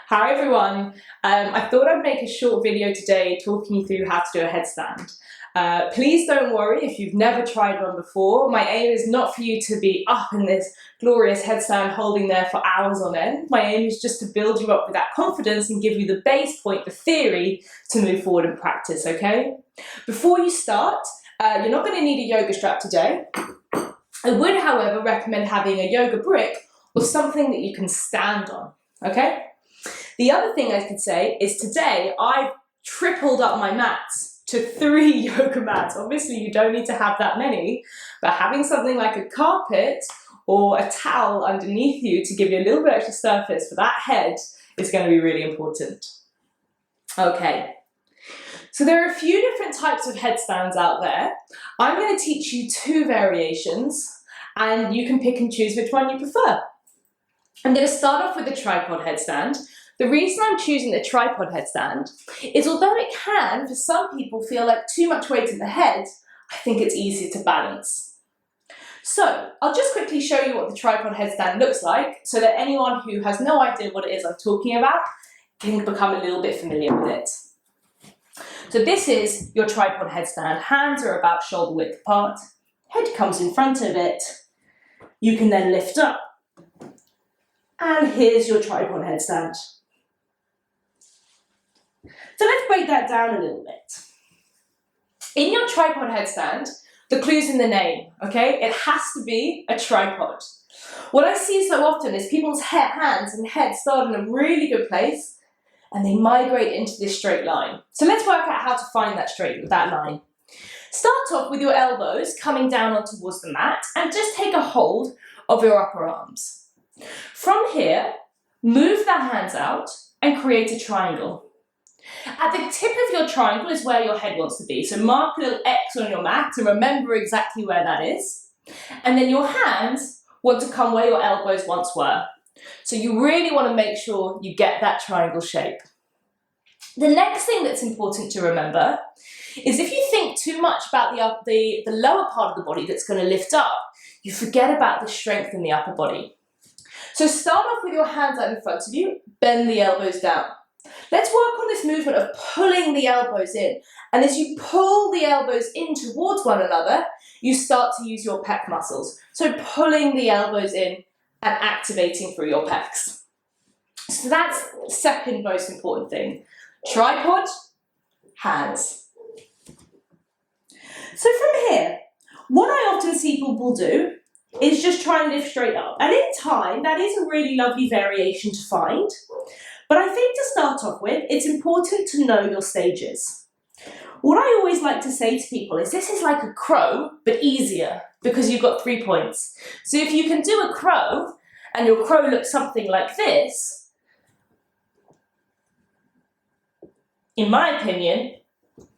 Hi everyone. I thought I'd make a short video today talking you through how to do a headstand. Please don't worry if you've never tried one before. My aim is not for you to be up in this glorious headstand holding there for hours on end. My aim is just to build you up with that confidence and give you the base point, the theory, to move forward and practice, okay? Before you start, you're not going to need a yoga strap today. I would, however, recommend having a yoga brick or something that you can stand on, okay? The other thing I could say is today I've tripled up my mats to 3 yoga mats. Obviously you don't need to have that many, but having something like a carpet or a towel underneath you to give you a little bit extra surface for that head is going to be really important. Okay, so there are a few different types of headstands out there. I'm going to teach you 2 variations and you can pick and choose which one you prefer. I'm going to start off with a tripod headstand. The reason I'm choosing the tripod headstand is although it can, for some people, feel like too much weight in the head, I think it's easier to balance. So I'll just quickly show you what the tripod headstand looks like so that anyone who has no idea what it is I'm talking about can become a little bit familiar with it. So this is your tripod headstand. Hands are about shoulder width apart. Head comes in front of it. You can then lift up. And here's your tripod headstand. So let's break that down a little bit. In your tripod headstand, the clue's in the name, okay? It has to be a tripod. What I see so often is people's hands and heads start in a really good place and they migrate into this straight line. So let's work out how to find that line. Start off with your elbows coming down on towards the mat and just take a hold of your upper arms. From here, move the hands out and create a triangle. At the tip of your triangle is where your head wants to be. So mark a little X on your mat and remember exactly where that is. And then your hands want to come where your elbows once were. So you really want to make sure you get that triangle shape. The next thing that's important to remember is if you think too much about the lower part of the body that's going to lift up, you forget about the strength in the upper body. So start off with your hands out in front of you, bend the elbows down. Let's work on this movement of pulling the elbows in. And as you pull the elbows in towards one another, you start to use your pec muscles. So pulling the elbows in and activating through your pecs. So that's the second most important thing. Tripod, hands. So from here, what I often see people do is just try and lift straight up. And in time, that is a really lovely variation to find. But I think to start off with, it's important to know your stages. What I always like to say to people is this is like a crow, but easier, because you've got 3 points. So if you can do a crow, and your crow looks something like this, in my opinion,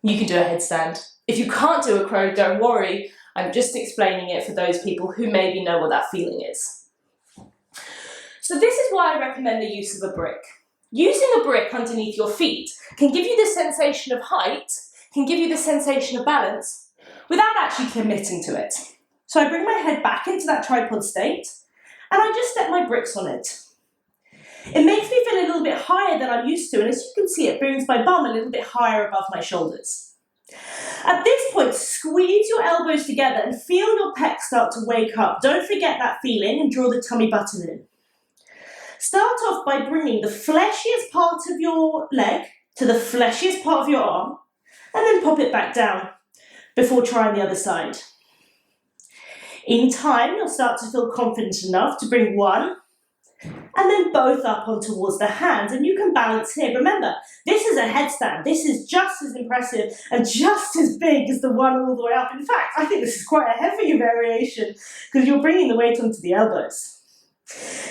you can do a headstand. If you can't do a crow, don't worry. I'm just explaining it for those people who maybe know what that feeling is. So this is why I recommend the use of a brick. Using a brick underneath your feet can give you the sensation of height, can give you the sensation of balance, without actually committing to it. So I bring my head back into that tripod state, and I just step my bricks on it. It makes me feel a little bit higher than I'm used to, and as you can see, it brings my bum a little bit higher above my shoulders. At this point, squeeze your elbows together and feel your pecs start to wake up. Don't forget that feeling and draw the tummy button in. Start off by bringing the fleshiest part of your leg to the fleshiest part of your arm and then pop it back down before trying the other side. In time, you'll start to feel confident enough to bring one and then both up on towards the hands, and you can balance here. Remember, this is a headstand. This is just as impressive and just as big as the one all the way up. In fact, I think this is quite a heavy variation because you're bringing the weight onto the elbows.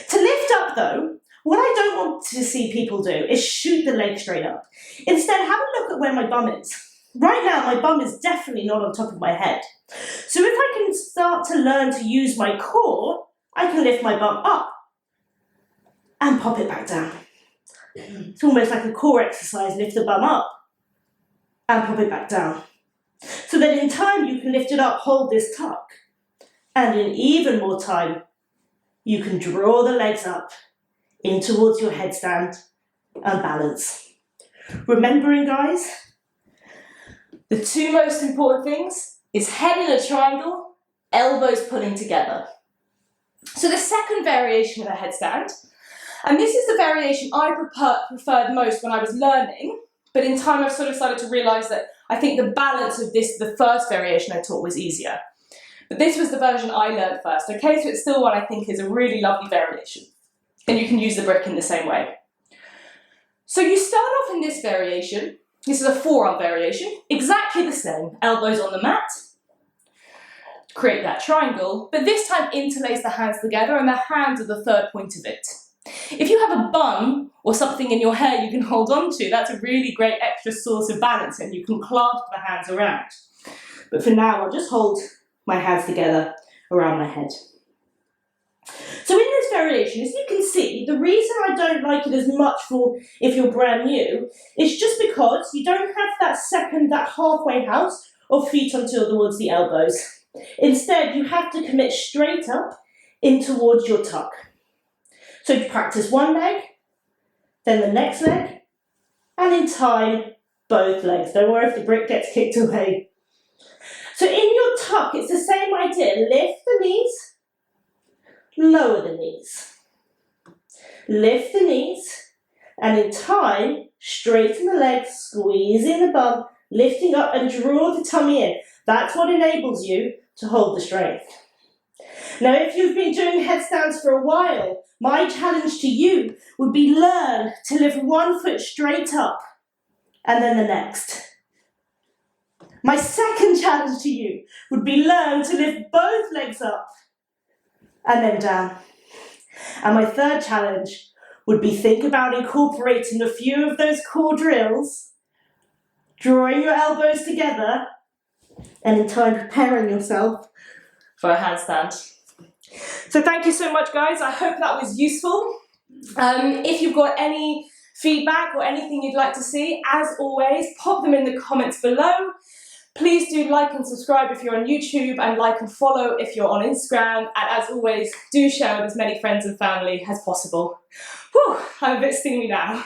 To lift up though, what I don't want to see people do is shoot the leg straight up. Instead, have a look at where my bum is. Right now, my bum is definitely not on top of my head. So if I can start to learn to use my core, I can lift my bum up and pop it back down. It's almost like a core exercise. Lift the bum up and pop it back down. So that in time you can lift it up, hold this tuck. And in even more time, you can draw the legs up in towards your headstand and balance. Remembering, guys, the two most important things is head in a triangle, elbows pulling together. So the second variation of a headstand, and this is the variation I preferred most when I was learning, but in time I've sort of started to realise that I think the balance of this, the first variation I taught, was easier. But this was the version I learned first, okay? So it's still one I think is a really lovely variation. And you can use the brick in the same way. So you start off in this variation. This is a forearm variation, exactly the same. Elbows on the mat, create that triangle, but this time interlace the hands together and the hands are the third point of it. If you have a bun or something in your hair you can hold on to, that's a really great extra source of balance and you can clasp the hands around. But for now, I'll just hold my hands together around my head. So in this variation, as you can see, the reason I don't like it as much for if you're brand new is just because you don't have that halfway house of feet until towards the elbows. Instead, you have to commit straight up in towards your tuck. So you practice one leg, then the next leg, and in time, both legs. Don't worry if the brick gets kicked away. So in your tuck, it's the same idea. Lift the knees, lower the knees. Lift the knees, and in time, straighten the legs, squeeze in the bum, lifting up and draw the tummy in. That's what enables you to hold the strength. Now, if you've been doing headstands for a while, my challenge to you would be learn to lift one foot straight up and then the next. My second challenge to you would be learn to lift both legs up and then down. And my third challenge would be think about incorporating a few of those core drills, drawing your elbows together, and in time preparing yourself for a handstand. So thank you so much, guys. I hope that was useful. If you've got any feedback or anything you'd like to see, as always, pop them in the comments below. Please do like and subscribe if you're on YouTube, and like and follow if you're on Instagram. And as always, do share with as many friends and family as possible. Whew, I'm a bit steamy now.